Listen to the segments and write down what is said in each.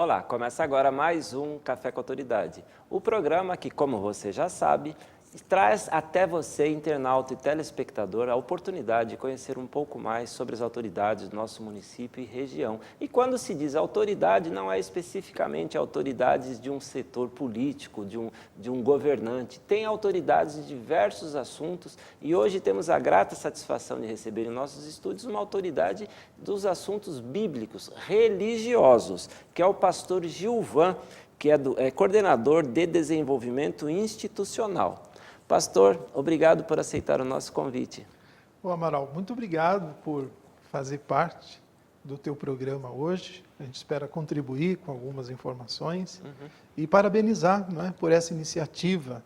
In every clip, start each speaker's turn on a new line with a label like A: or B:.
A: Olá, começa agora mais um Café com Autoridade. O programa que, como você já sabe, traz até você, internauta e telespectador, a oportunidade de conhecer um pouco mais sobre as autoridades do nosso município e região. E quando se diz autoridade, não é especificamente autoridades de um setor político, de um governante. Tem autoridades de diversos assuntos e hoje temos a grata satisfação de receber em nossos estúdios uma autoridade dos assuntos bíblicos, religiosos, que é o pastor Gilvan, que é coordenador de desenvolvimento institucional. Pastor, obrigado por aceitar o nosso convite.
B: Ô Amaral, muito obrigado por fazer parte do teu programa hoje. A gente espera contribuir com algumas informações e parabenizar, por essa iniciativa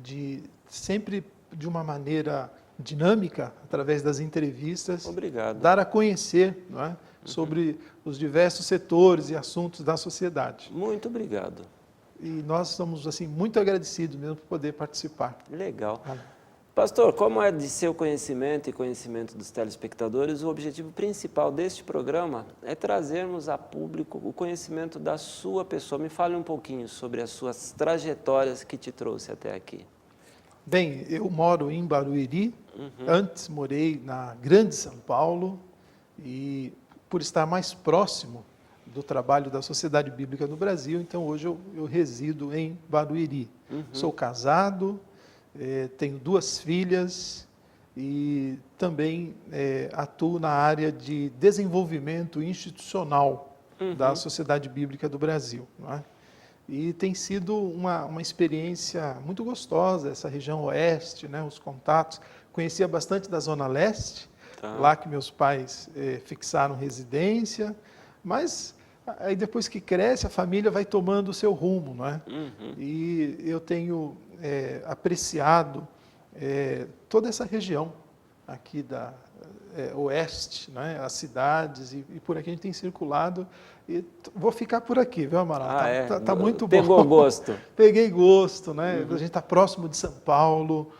B: de sempre de uma maneira dinâmica, através das entrevistas, dar a conhecer sobre os diversos setores e assuntos da sociedade.
A: Muito obrigado.
B: E nós estamos assim, muito agradecidos mesmo por poder participar.
A: Legal. Pastor, como é de seu conhecimento e conhecimento dos telespectadores, o objetivo principal deste programa é trazermos a público o conhecimento da sua pessoa. Me fale um pouquinho sobre as suas trajetórias que te trouxe até aqui.
B: Bem, eu moro em Barueri, antes morei na Grande São Paulo e por estar mais próximo do trabalho da Sociedade Bíblica no Brasil, então hoje eu resido em Barueri. Sou casado, tenho 2 filhas e também atuo na área de desenvolvimento institucional da Sociedade Bíblica do Brasil. Não é? E tem sido uma experiência muito gostosa, essa região oeste, os contatos. Conhecia bastante da Zona Leste, lá que meus pais fixaram residência, mas aí depois que cresce, a família vai tomando o seu rumo, não é? E eu tenho apreciado toda essa região aqui da oeste, as cidades, e por aqui a gente tem circulado, e vou ficar por aqui, viu, Amaral? Tá muito bom.
A: Pegou gosto.
B: Peguei gosto, A gente está próximo de São Paulo,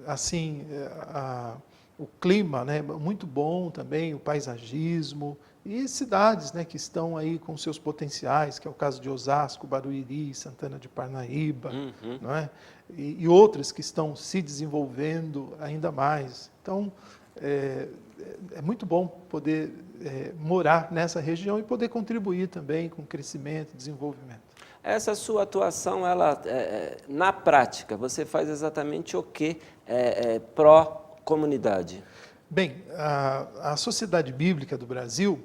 B: assim, o clima, muito bom também, o paisagismo, e cidades, que estão aí com seus potenciais, que é o caso de Osasco, Barueri, Santana de Parnaíba, não é? E outras que estão se desenvolvendo ainda mais. Então, é muito bom poder morar nessa região e poder contribuir também com o crescimento e desenvolvimento.
A: Essa sua atuação, ela, na prática, você faz exatamente o que pró-comunidade?
B: Bem, a Sociedade Bíblica do Brasil,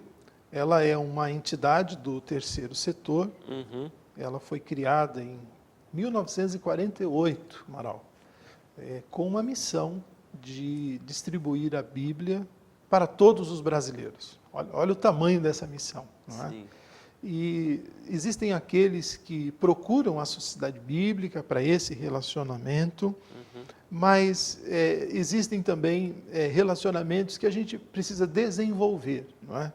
B: ela é uma entidade do terceiro setor. Ela foi criada em 1948, Amaral, com uma missão de distribuir a Bíblia para todos os brasileiros. Olha o tamanho dessa missão, não é?
A: Sim.
B: E existem aqueles que procuram a Sociedade Bíblica para esse relacionamento, mas existem também relacionamentos que a gente precisa desenvolver, não é?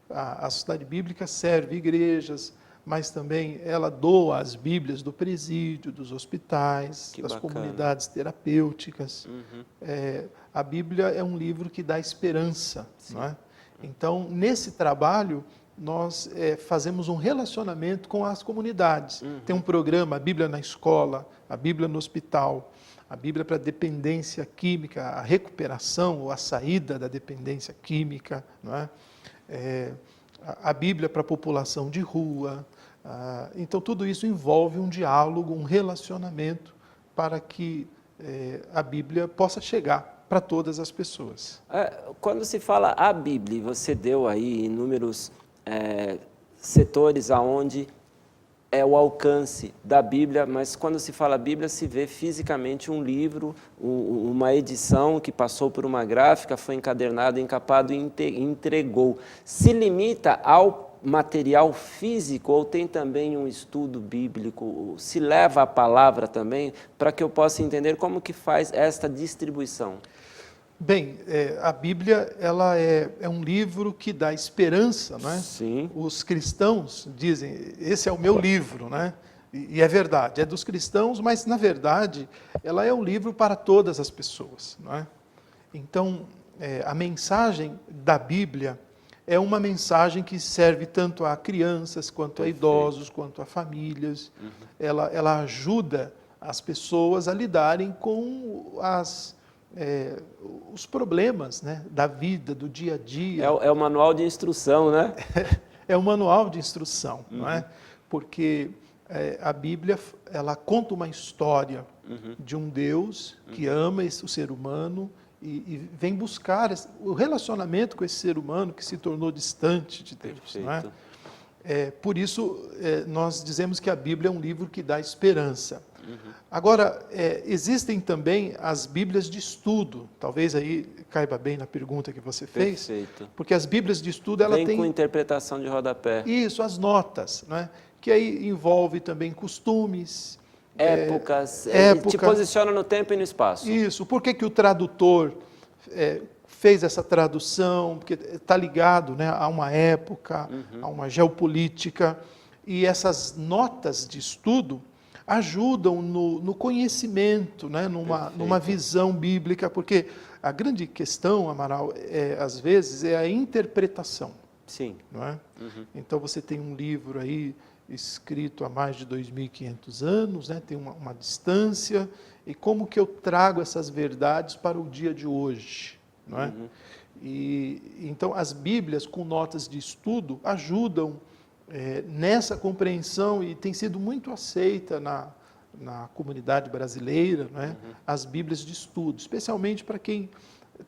B: A Sociedade Bíblica serve igrejas, mas também ela doa as Bíblias do presídio, dos hospitais, das comunidades terapêuticas. A Bíblia é um livro que dá esperança, não é? Então, nesse trabalho, nós fazemos um relacionamento com as comunidades. Tem um programa, a Bíblia na escola, a Bíblia no hospital, a Bíblia para dependência química, a recuperação ou a saída da dependência química, não é? A Bíblia para a população de rua. Então, tudo isso envolve um diálogo, um relacionamento para que a Bíblia possa chegar para todas as pessoas.
A: Quando se fala a Bíblia, você deu aí inúmeros setores aonde é o alcance da Bíblia, mas quando se fala Bíblia, se vê fisicamente um livro, uma edição que passou por uma gráfica, foi encadernado, encapado e entregou. Se limita ao material físico ou tem também um estudo bíblico? Se leva a palavra também, para que eu possa entender como que faz esta distribuição?
B: Bem, a Bíblia ela é um livro que dá esperança, não é?
A: Sim.
B: Os cristãos dizem, esse é o meu livro, né? E é verdade, é dos cristãos, mas na verdade ela é um livro para todas as pessoas, não é? Então, a mensagem da Bíblia, é uma mensagem que serve tanto a crianças, quanto a idosos, quanto a famílias. Ela ajuda as pessoas a lidarem com os problemas, né, da vida, do dia a dia.
A: É o manual de instrução, né?
B: É um manual de instrução, não é? Porque a Bíblia, ela conta uma história de um Deus que ama o ser humano e vem buscar o relacionamento com esse ser humano que se tornou distante de Deus, não é? Por isso, nós dizemos que a Bíblia é um livro que dá esperança. Agora, existem também as Bíblias de estudo, talvez aí caiba bem na pergunta que você fez,
A: Perfeito.
B: porque as Bíblias de estudo, ela
A: Vem
B: tem...
A: com interpretação de rodapé.
B: Isso, as notas, né? Que aí envolve também costumes,
A: Épocas,
B: época.
A: te posiciona no tempo e no espaço.
B: Isso, por que o tradutor fez essa tradução? Porque está ligado, né, a uma época, a uma geopolítica, e essas notas de estudo ajudam no conhecimento, né, numa visão bíblica, porque a grande questão, Amaral, às vezes, é a interpretação.
A: Sim.
B: Não é? Então você tem um livro aí escrito há mais de 2.500 anos, né? Tem uma distância, e como que eu trago essas verdades para o dia de hoje, não é? E então as Bíblias com notas de estudo ajudam nessa compreensão, e tem sido muito aceita na comunidade brasileira, não é? As Bíblias de estudo, especialmente para quem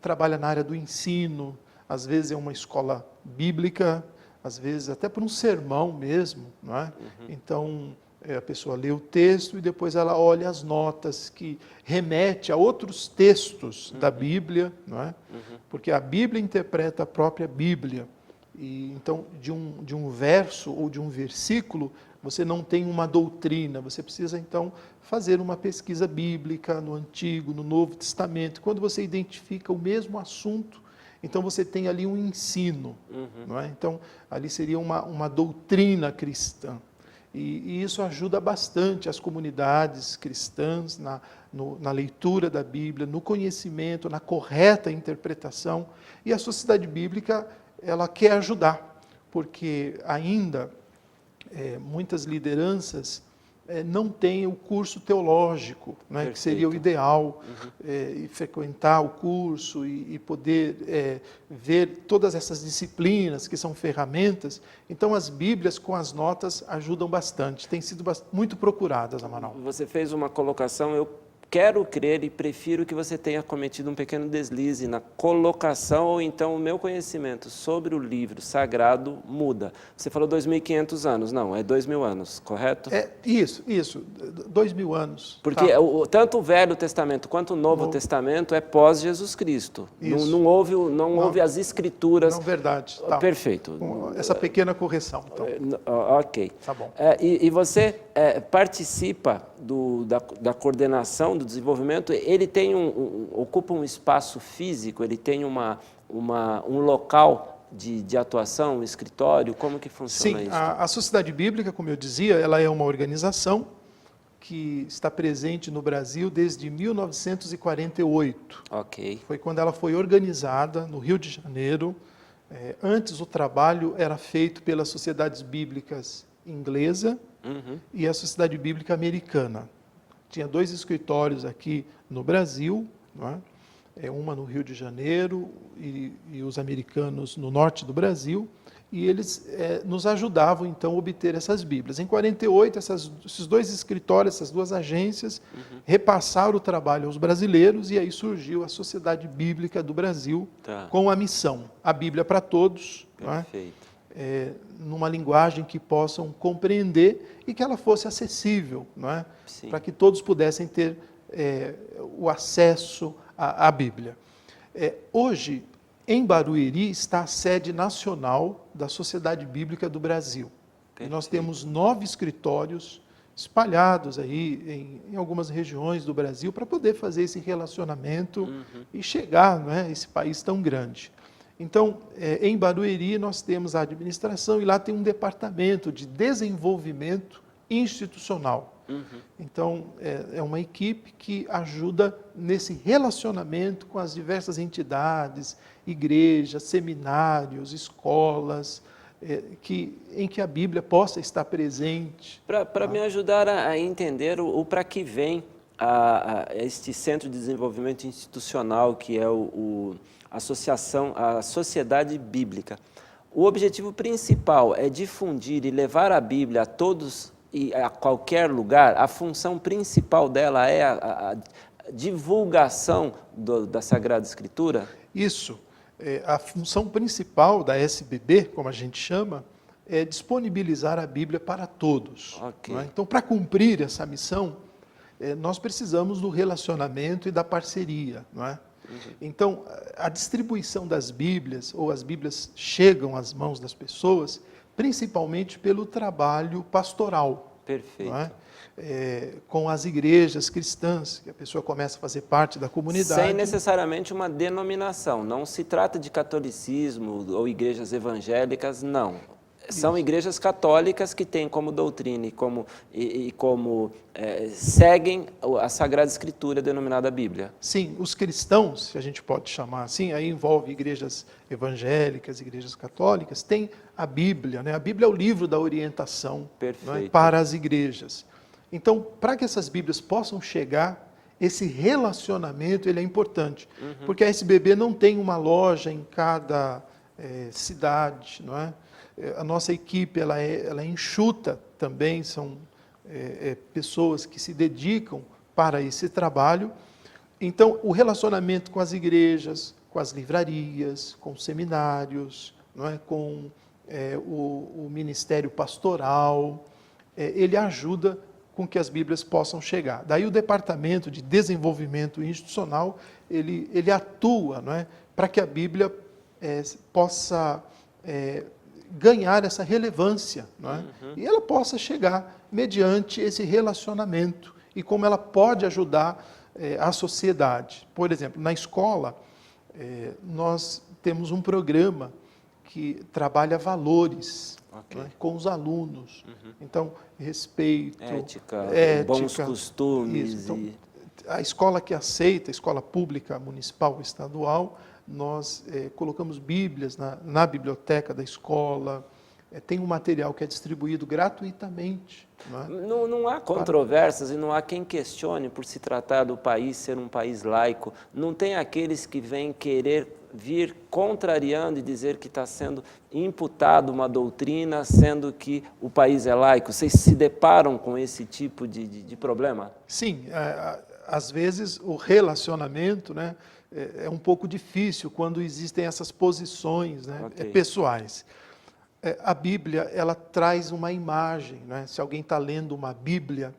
B: trabalha na área do ensino, às vezes é uma escola bíblica, às vezes até por um sermão mesmo, não é? Então, a pessoa lê o texto e depois ela olha as notas que remete a outros textos da Bíblia, não é? Porque a Bíblia interpreta a própria Bíblia. E então, de um verso ou de um versículo, você não tem uma doutrina, você precisa então fazer uma pesquisa bíblica no Antigo, no Novo Testamento. Quando você identifica o mesmo assunto, então você tem ali um ensino, não é? Então ali seria uma doutrina cristã, e isso ajuda bastante as comunidades cristãs na leitura da Bíblia, no conhecimento, na correta interpretação, e a sociedade bíblica, ela quer ajudar, porque ainda muitas lideranças não têm o curso teológico, né, que seria o ideal, e frequentar o curso e poder ver todas essas disciplinas que são ferramentas. Então as Bíblias com as notas ajudam bastante, têm sido muito procuradas, Amaral.
A: Você fez uma colocação, eu quero crer e prefiro que você tenha cometido um pequeno deslize na colocação, ou então o meu conhecimento sobre o livro sagrado muda. Você falou 2.500 anos, não, é 2.000 anos, correto?
B: Isso, 2.000 anos.
A: Porque
B: tá.
A: Tanto o Velho Testamento quanto o Novo Testamento é pós-Jesus Cristo. Não houve as Escrituras.
B: Não, verdade. Tá.
A: Perfeito.
B: Essa pequena correção. Então.
A: Ok.
B: Tá bom.
A: E você participa da coordenação do desenvolvimento, ele ocupa um espaço físico, ele tem um local de atuação, um escritório, como que funciona isso?
B: Sim, a Sociedade Bíblica, como eu dizia, ela é uma organização que está presente no Brasil desde 1948.
A: Ok.
B: Foi quando ela foi organizada no Rio de Janeiro. Antes o trabalho era feito pelas sociedades bíblicas inglesa e a Sociedade Bíblica Americana. Tinha 2 escritórios aqui no Brasil, não é? Uma no Rio de Janeiro e os americanos no norte do Brasil, e eles nos ajudavam então a obter essas Bíblias. Em 48, esses 2 escritórios, essas 2 agências, repassaram o trabalho aos brasileiros, e aí surgiu a Sociedade Bíblica do Brasil, com a missão, a Bíblia para todos,
A: Perfeito.
B: Numa linguagem que possam compreender e que ela fosse acessível, não é? Para que todos pudessem ter o acesso à Bíblia. Hoje, em Barueri, está a sede nacional da Sociedade Bíblica do Brasil. E nós temos 9 escritórios espalhados aí em algumas regiões do Brasil para poder fazer esse relacionamento e chegar, não é, a esse país tão grande. Então, em Barueri, nós temos a administração, e lá tem um departamento de desenvolvimento institucional. Então, é uma equipe que ajuda nesse relacionamento com as diversas entidades, igrejas, seminários, escolas, em que a Bíblia possa estar presente.
A: Para me ajudar a entender o para que vem este Centro de Desenvolvimento Institucional, que é a Sociedade Bíblica. O objetivo principal é difundir e levar a Bíblia a todos e a qualquer lugar. A função principal dela é a divulgação da Sagrada Escritura?
B: Isso. A função principal da SBB, como a gente chama, é disponibilizar a Bíblia para todos.
A: Okay.
B: Não é? Então, para cumprir essa missão, nós precisamos do relacionamento e da parceria. Não é? Então, a distribuição das Bíblias, ou as Bíblias chegam às mãos das pessoas, principalmente pelo trabalho pastoral.
A: Perfeito.
B: Não é? Com as igrejas cristãs, que a pessoa começa a fazer parte da comunidade.
A: Sem necessariamente uma denominação. Não se trata de catolicismo ou igrejas evangélicas, não. São igrejas católicas que têm como doutrina e como seguem a Sagrada Escritura denominada Bíblia.
B: Sim, os cristãos, que a gente pode chamar assim, aí envolve igrejas evangélicas, igrejas católicas, tem a Bíblia, né? A Bíblia é o livro da orientação, né, para as igrejas. Então, para que essas Bíblias possam chegar, esse relacionamento ele é importante, porque a SBB não tem uma loja em cada cidade, não é? A nossa equipe ela é enxuta também, são pessoas que se dedicam para esse trabalho. Então, o relacionamento com as igrejas, com as livrarias, com os seminários, não é? Com o ministério pastoral, ele ajuda com que as Bíblias possam chegar. Daí o Departamento de Desenvolvimento Institucional, ele atua, não é? Para que a Bíblia possa ganhar essa relevância, não é? E ela possa chegar mediante esse relacionamento e como ela pode ajudar a sociedade. Por exemplo, na escola, nós temos um programa que trabalha valores,
A: okay,
B: né, com os alunos. Então, respeito,
A: ética, bons costumes.
B: Isso. Então, a escola que aceita, a escola pública, municipal, estadual, nós colocamos Bíblias na biblioteca da escola, tem um material que é distribuído gratuitamente.
A: Não há controvérsias e não há quem questione por se tratar do país ser um país laico. Não tem aqueles que vêm querer vir contrariando e dizer que está sendo imputado uma doutrina, sendo que o país é laico. Vocês se deparam com esse tipo de problema?
B: Sim, às vezes o relacionamento, né, é um pouco difícil quando existem essas posições, né,
A: okay,
B: pessoais. A Bíblia, ela traz uma imagem, né? Se alguém está lendo uma Bíblia,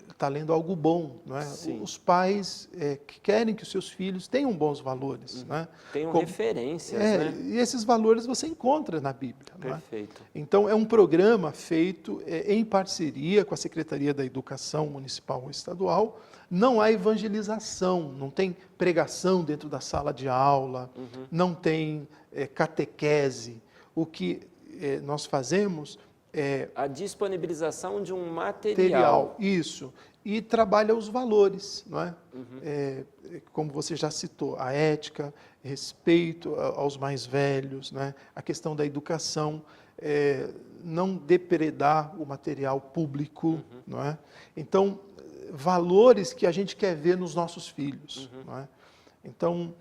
B: está lendo algo bom, não é? Os pais que querem que os seus filhos tenham bons valores, né?
A: Tenham referências, né?
B: E esses valores você encontra na Bíblia.
A: Perfeito.
B: Não é? Então, é um programa feito em parceria com a Secretaria da Educação Municipal ou Estadual. Não há evangelização, não tem pregação dentro da sala de aula, não tem catequese. O que nós fazemos é
A: a disponibilização de um material.
B: Isso. E trabalha os valores, não é? Como você já citou, a ética, respeito aos mais velhos, não é? A questão da educação, não depredar o material público, não é? Então, valores que a gente quer ver nos nossos filhos, não é? Então,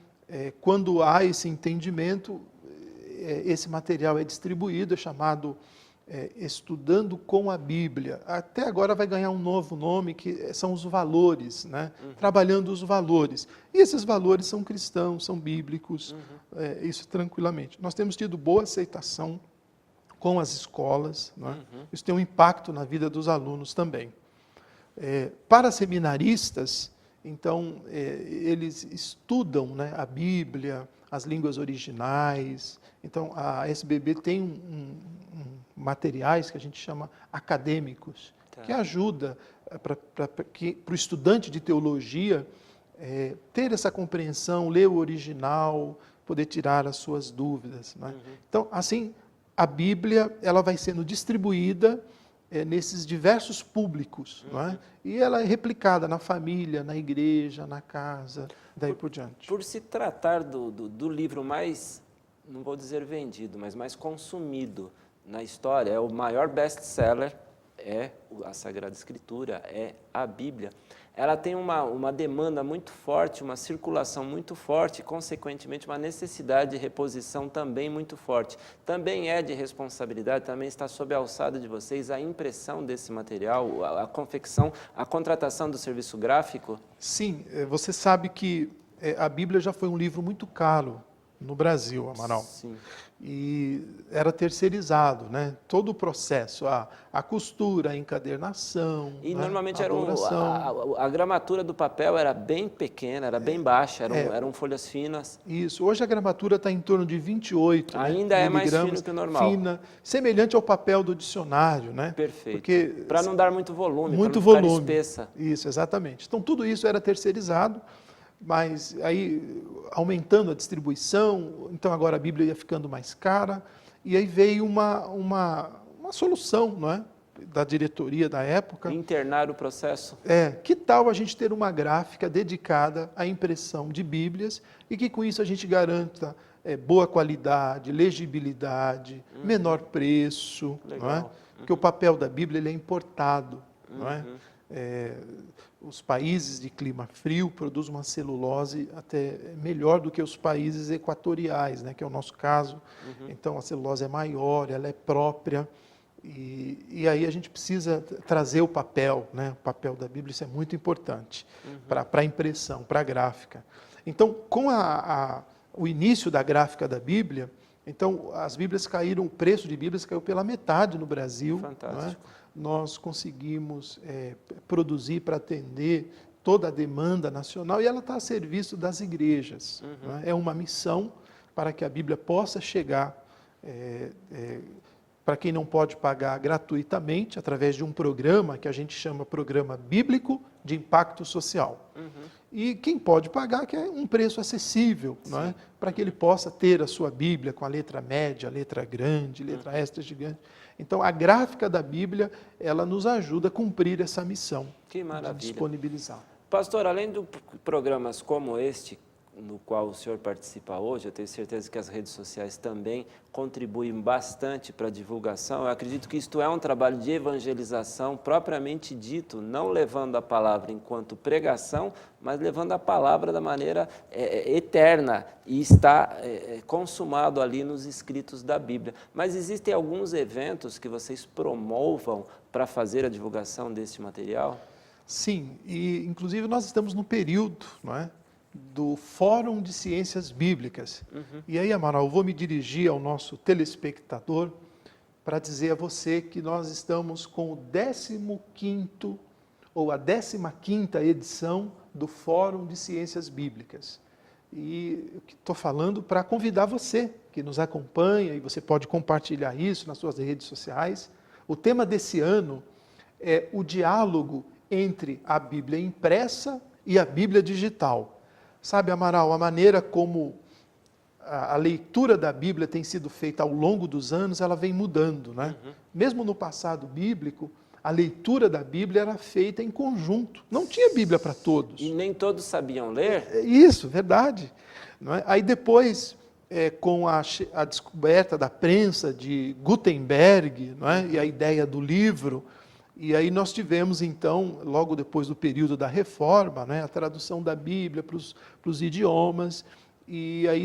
B: quando há esse entendimento, esse material é distribuído, é chamado Estudando com a Bíblia. Até agora vai ganhar um novo nome, que são os valores, né? Trabalhando os valores. E esses valores são cristãos, são bíblicos, isso tranquilamente. Nós temos tido boa aceitação com as escolas, não é? Isso tem um impacto na vida dos alunos também. Para seminaristas, então, eles estudam, né, a Bíblia, as línguas originais. Então, a SBB tem materiais que a gente chama acadêmicos, que ajuda para o estudante de teologia ter essa compreensão, ler o original, poder tirar as suas dúvidas. Né? Então, assim, a Bíblia ela vai sendo distribuída nesses diversos públicos, não é? E ela é replicada na família, na igreja, na casa, daí por diante.
A: Por se tratar do livro mais, não vou dizer vendido, mas mais consumido na história, é o maior best-seller, é a Sagrada Escritura, é a Bíblia. Ela tem uma demanda muito forte, uma circulação muito forte, e, consequentemente, uma necessidade de reposição também muito forte. Também é de responsabilidade, também está sob a alçada de vocês a impressão desse material, a confecção, a contratação do serviço gráfico?
B: Sim, você sabe que a Bíblia já foi um livro muito caro no Brasil, Amaral.
A: Sim.
B: E era terceirizado, né? Todo o processo, a costura, a encadernação,
A: E
B: né?
A: normalmente
B: A douração.
A: a gramatura do papel era bem pequena, era bem baixa, eram folhas finas.
B: Isso, hoje a gramatura está em torno de 28
A: Ainda é mais
B: miligramas,
A: fino que o normal.
B: fina, semelhante ao papel do dicionário, né?
A: Perfeito. Para não dar muito volume,
B: muito
A: para não ficar
B: volume.
A: espessa.
B: Isso, exatamente. Então tudo isso era terceirizado, mas aí aumentando a distribuição, então agora a Bíblia ia ficando mais cara, e aí veio uma solução, não é? Da diretoria da época.
A: Internar o processo.
B: Que tal a gente ter uma gráfica dedicada à impressão de Bíblias e que com isso a gente garanta boa qualidade, legibilidade, menor preço, não é? Porque o papel da Bíblia ele é importado, não é? Os países de clima frio produzem uma celulose até melhor do que os países equatoriais, né, que é o nosso caso. Então a celulose é maior, ela é própria, e aí a gente precisa trazer o papel, né, o papel da Bíblia, isso é muito importante para a impressão, para a gráfica. Então, com o início da gráfica da Bíblia, então as Bíblias caíram, o preço de Bíblias caiu pela metade no Brasil.
A: Fantástico.
B: Não é? Nós conseguimos produzir para atender toda a demanda nacional e ela está a serviço das igrejas. Não é? É uma missão para que a Bíblia possa chegar para quem não pode pagar gratuitamente, através de um programa que a gente chama Programa Bíblico de Impacto Social. E quem pode pagar, que é um preço acessível, não é? Para que ele possa ter a sua Bíblia com a letra média, a letra grande, letra extra gigante. Então, a gráfica da Bíblia, ela nos ajuda a cumprir essa missão.
A: Que maravilha.
B: De disponibilizar.
A: Pastor, além de programas como este, no qual o senhor participa hoje, eu tenho certeza que as redes sociais também contribuem bastante para a divulgação. Eu acredito que isto é um trabalho de evangelização propriamente dito, não levando a palavra enquanto pregação, mas levando a palavra da maneira eterna e está consumado ali nos escritos da Bíblia. Mas existem alguns eventos que vocês promovam para fazer a divulgação desse material?
B: Sim, e inclusive nós estamos no período, não é, do Fórum de Ciências Bíblicas. E aí, Amaral, eu vou me dirigir ao nosso telespectador para dizer a você que nós estamos com o 15º ou a 15ª edição do Fórum de Ciências Bíblicas. E estou falando para convidar você que nos acompanha, e você pode compartilhar isso nas suas redes sociais. O tema desse ano é o diálogo entre a Bíblia impressa e a Bíblia digital. Sabe, Amaral, a maneira como a leitura da Bíblia tem sido feita ao longo dos anos, ela vem mudando, né? Mesmo no passado bíblico, a leitura da Bíblia era feita em conjunto. Não tinha Bíblia para todos.
A: E nem todos sabiam ler?
B: Isso, verdade. Não é? Aí depois, com a descoberta da prensa de Gutenberg, não é? E a ideia do livro, e aí nós tivemos, então, logo depois do período da Reforma, né, a tradução da Bíblia para os idiomas, e aí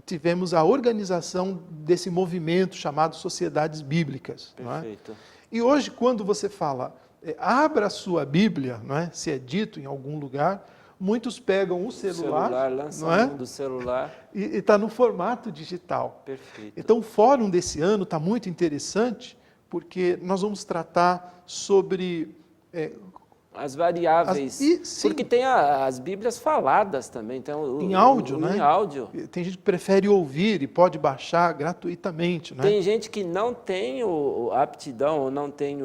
B: tivemos a organização desse movimento chamado Sociedades Bíblicas.
A: Perfeito.
B: Não é? E hoje, quando você fala, abra a sua Bíblia, não é? Se é dito em algum lugar, muitos pegam o celular
A: lançam
B: não é?
A: do celular.
B: E está no formato digital.
A: Perfeito.
B: Então, o fórum desse ano está muito interessante, porque nós vamos tratar sobre
A: as variáveis. Porque tem as Bíblias faladas também. Então,
B: em áudio, né?
A: Em áudio.
B: Tem gente que prefere ouvir e pode baixar gratuitamente. Né?
A: Tem gente que não tem a aptidão ou não tem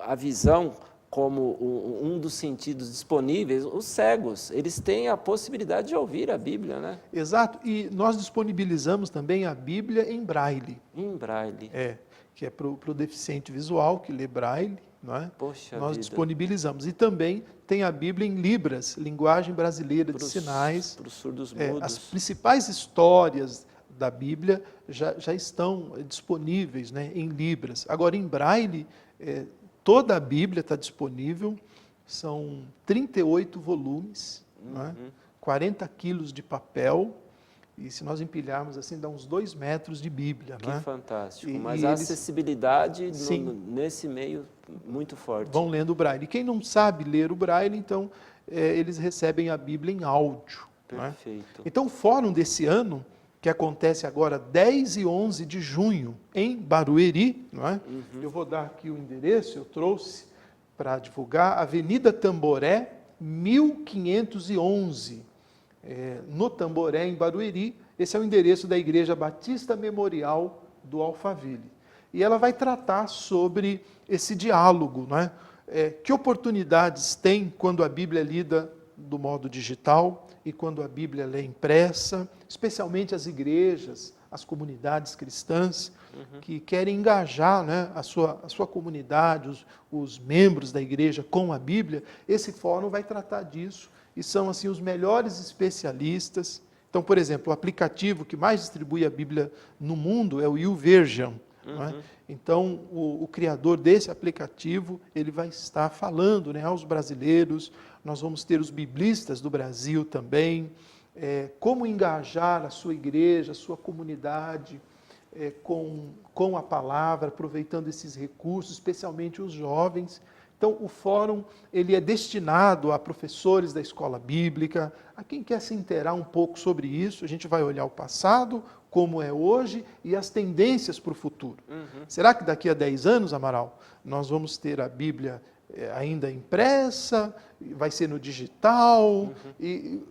A: a visão como um dos sentidos disponíveis. Os cegos, eles têm a possibilidade de ouvir a Bíblia, né?
B: Exato. E nós disponibilizamos também a Bíblia em braille.
A: Em braille.
B: que é para o deficiente visual, que lê Braille, não é?
A: Poxa
B: Nós
A: vida.
B: disponibilizamos. E também tem a Bíblia em Libras, linguagem brasileira de sinais.
A: Para os surdos
B: As
A: mudos.
B: principais histórias da Bíblia já estão disponíveis, né, em Libras. Agora, em Braille, toda a Bíblia está disponível, são 38 volumes, né, 40 quilos de papel, e se nós empilharmos assim, dá uns 2 metros de Bíblia.
A: Que
B: né?
A: fantástico.
B: E-
A: Mas
B: e
A: a
B: eles-
A: acessibilidade
B: Sim.
A: nesse meio muito forte.
B: Vão lendo o Braille. E quem não sabe ler o Braille, então, eles recebem a Bíblia em áudio. não é?
A: Perfeito.
B: Então, o fórum desse ano, que acontece agora 10 e 11 de junho, em Barueri, não é? Eu vou dar aqui o endereço, eu trouxe para divulgar, Avenida Tamboré, 1511, no Tamboré, em Barueri. Esse é o endereço da Igreja Batista Memorial do Alphaville. E ela vai tratar sobre esse diálogo, não é? Que oportunidades tem quando a Bíblia é lida do modo digital e quando a Bíblia é impressa, especialmente as igrejas, as comunidades cristãs que querem engajar, né, a sua comunidade, os membros da igreja com a Bíblia. Esse fórum vai tratar disso e são assim os melhores especialistas. Então, por exemplo, o aplicativo que mais distribui a Bíblia no mundo é o YouVersion. Não é? Então, o criador desse aplicativo, ele vai estar falando, né, aos brasileiros. Nós vamos ter os biblistas do Brasil também, como engajar a sua igreja, a sua comunidade com a palavra, aproveitando esses recursos, especialmente os jovens. Então, o fórum ele é destinado a professores da escola bíblica, a quem quer se inteirar um pouco sobre isso. A gente vai olhar o passado, como é hoje, e as tendências para o futuro. Será que daqui a 10 anos, Amaral, nós vamos ter a Bíblia ainda impressa, vai ser no digital? E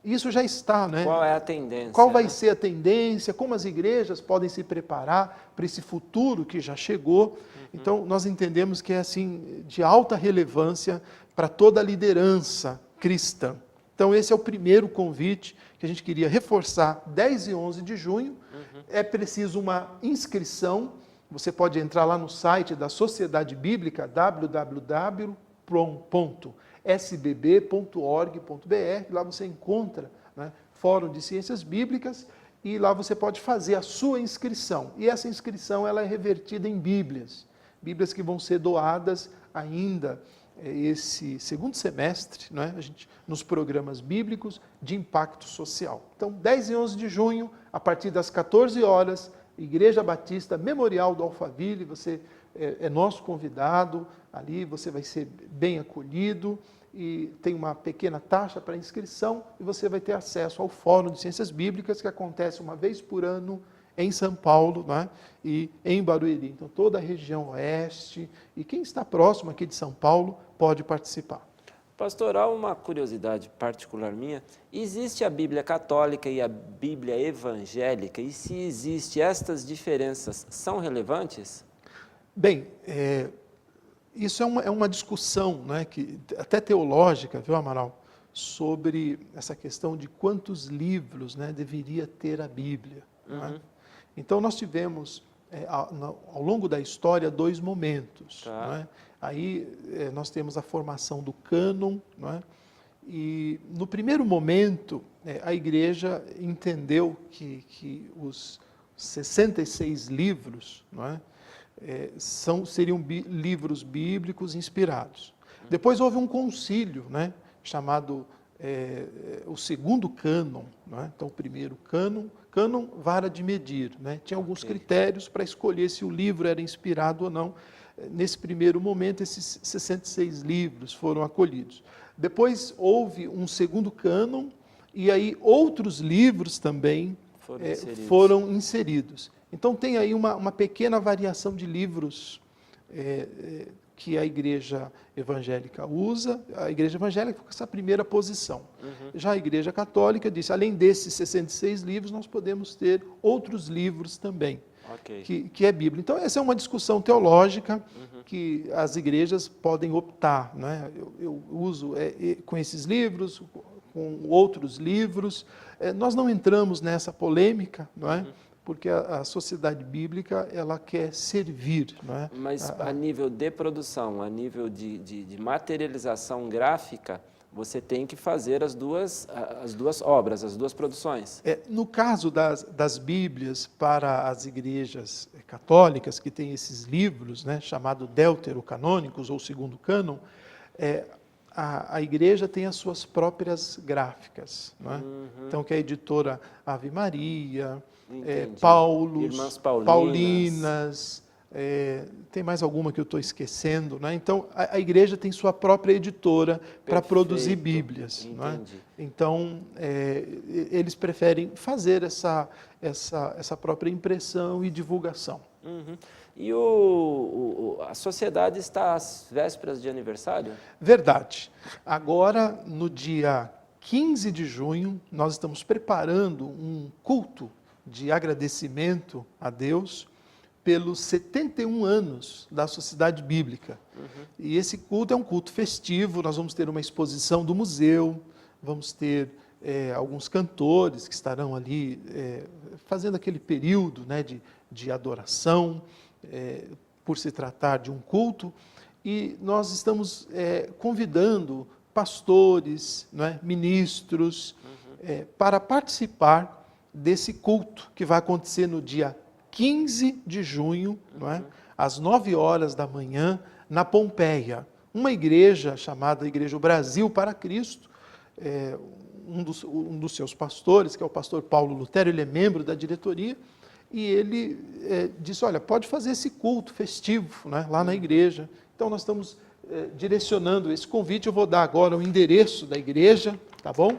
B: isso já está, né?
A: Qual é a tendência?
B: Qual vai
A: né?
B: ser a tendência? Como as igrejas podem se preparar para esse futuro que já chegou? Então, nós entendemos que é assim de alta relevância para toda a liderança cristã. Então, esse é o primeiro convite que a gente queria reforçar, 10 e 11 de junho. É preciso uma inscrição. Você pode entrar lá no site da Sociedade Bíblica, www.sbb.org.br. Lá você encontra, né, Fórum de Ciências Bíblicas, e lá você pode fazer a sua inscrição. E essa inscrição ela é revertida em Bíblias que vão ser doadas ainda esse segundo semestre, não é? A gente, nos programas bíblicos de impacto social. Então, 10 e 11 de junho, a partir das 14 horas, Igreja Batista Memorial do Alphaville, você é nosso convidado, ali você vai ser bem acolhido, e tem uma pequena taxa para inscrição, e você vai ter acesso ao Fórum de Ciências Bíblicas, que acontece uma vez por ano, em São Paulo, né, e em Barueri. Então, toda a região oeste, e quem está próximo aqui de São Paulo pode participar.
A: Pastor, há uma curiosidade particular minha. Existe a Bíblia católica e a Bíblia evangélica? E se existem estas diferenças, são relevantes?
B: Bem, isso é uma discussão, né, que, até teológica, viu, Amaral, sobre essa questão de quantos livros, né, deveria ter a Bíblia. Né? Então, nós tivemos, ao longo da história, 2 momentos.
A: Tá.
B: Não é? Aí, nós temos a formação do cânon, não é? E, no primeiro momento, a igreja entendeu que os 66 livros, não é? Seriam livros bíblicos inspirados. Depois houve um concílio, né, chamado o segundo cânon. Não é? Então, o primeiro cânon, vara de medir. Né? Tinha alguns critérios para escolher se o livro era inspirado ou não. Nesse primeiro momento, esses 66 livros foram acolhidos. Depois houve um segundo cânon, e aí outros livros também foram inseridos. Então, tem aí uma pequena variação de livros que a igreja evangélica usa. A igreja evangélica ficou com essa primeira posição. Já a igreja católica disse, além desses 66 livros, nós podemos ter outros livros também, que é Bíblia. Então, essa é uma discussão teológica que as igrejas podem optar. Né? Eu uso com esses livros, com outros livros. Nós não entramos nessa polêmica, não é? porque a sociedade bíblica ela quer servir, não é?
A: Mas a nível de produção, a nível de materialização gráfica, você tem que fazer as duas obras, as duas produções.
B: No caso das Bíblias para as igrejas católicas, que tem esses livros, né, chamados deuterocanônicos ou segundo cânon, a igreja tem as suas próprias gráficas. Não é? Então, que é a editora Ave Maria,
A: Irmãs
B: Paulinas, tem mais alguma que eu estou esquecendo, né? Então, a igreja tem sua própria editora para produzir Bíblias. Não é? Então, eles preferem fazer essa própria impressão e divulgação.
A: E a sociedade está às vésperas de aniversário?
B: Verdade. Agora, no dia 15 de junho, nós estamos preparando um culto de agradecimento a Deus pelos 71 anos da Sociedade Bíblica. E esse culto é um culto festivo, nós vamos ter uma exposição do museu, vamos ter alguns cantores que estarão ali fazendo aquele período, né, de adoração, por se tratar de um culto, e nós estamos convidando pastores, né, ministros, para participar desse culto que vai acontecer no dia 15 de junho, não é? Às 9 horas da manhã, na Pompeia. Uma igreja chamada Igreja Brasil para Cristo, um dos seus pastores, que é o pastor Paulo Lutero, ele é membro da diretoria, e ele disse, olha, pode fazer esse culto festivo, né, lá na igreja. Então nós estamos direcionando esse convite, eu vou dar agora o endereço da igreja, tá bom?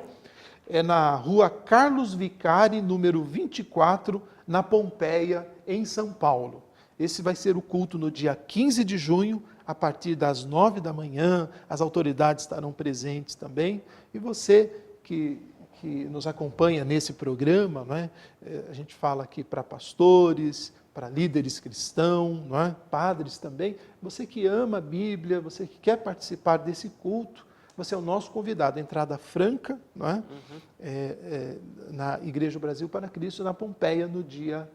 B: É na rua Carlos Vicari, número 24, na Pompeia, em São Paulo. Esse vai ser o culto no dia 15 de junho, a partir das 9 da manhã, as autoridades estarão presentes também, e você que nos acompanha nesse programa, não é? A gente fala aqui para pastores, para líderes cristãos, não é? Padres também, você que ama a Bíblia, você que quer participar desse culto, você é o nosso convidado, entrada franca, não é? Na Igreja Brasil para Cristo, na Pompeia, no dia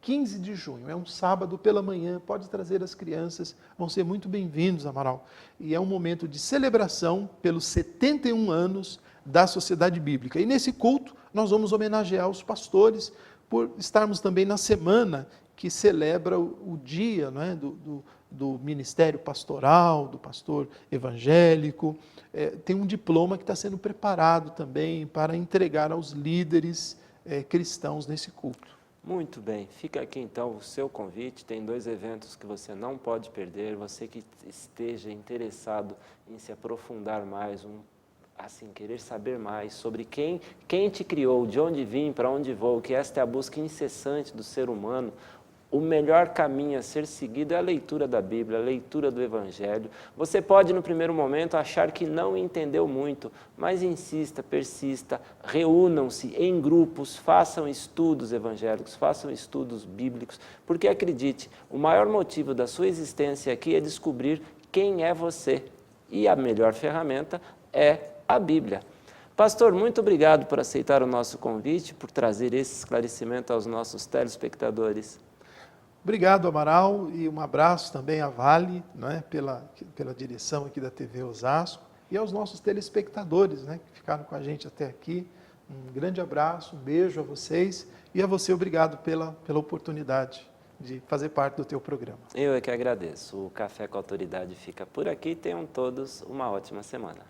B: 15 de junho. É um sábado pela manhã, pode trazer as crianças, vão ser muito bem-vindos, Amaral. E é um momento de celebração pelos 71 anos da Sociedade Bíblica. E nesse culto, nós vamos homenagear os pastores, por estarmos também na semana que celebra o dia, não é? do ministério pastoral, do pastor evangélico. Tem um diploma que está sendo preparado também para entregar aos líderes cristãos nesse culto.
A: Muito bem, fica aqui então o seu convite, tem 2 eventos que você não pode perder, você que esteja interessado em se aprofundar mais, querer saber mais sobre quem te criou, de onde vim, para onde vou, que esta é a busca incessante do ser humano. O melhor caminho a ser seguido é a leitura da Bíblia, a leitura do Evangelho. Você pode, no primeiro momento, achar que não entendeu muito, mas insista, persista, reúnam-se em grupos, façam estudos evangélicos, façam estudos bíblicos, porque acredite, o maior motivo da sua existência aqui é descobrir quem é você. E a melhor ferramenta é a Bíblia. Pastor, muito obrigado por aceitar o nosso convite, por trazer esse esclarecimento aos nossos telespectadores.
B: Obrigado, Amaral, e um abraço também à Vale, né, pela direção aqui da TV Osasco, e aos nossos telespectadores, né, que ficaram com a gente até aqui. Um grande abraço, um beijo a vocês, e a você obrigado pela oportunidade de fazer parte do teu programa.
A: Eu é que agradeço. O Café com Autoridade fica por aqui. Tenham todos uma ótima semana.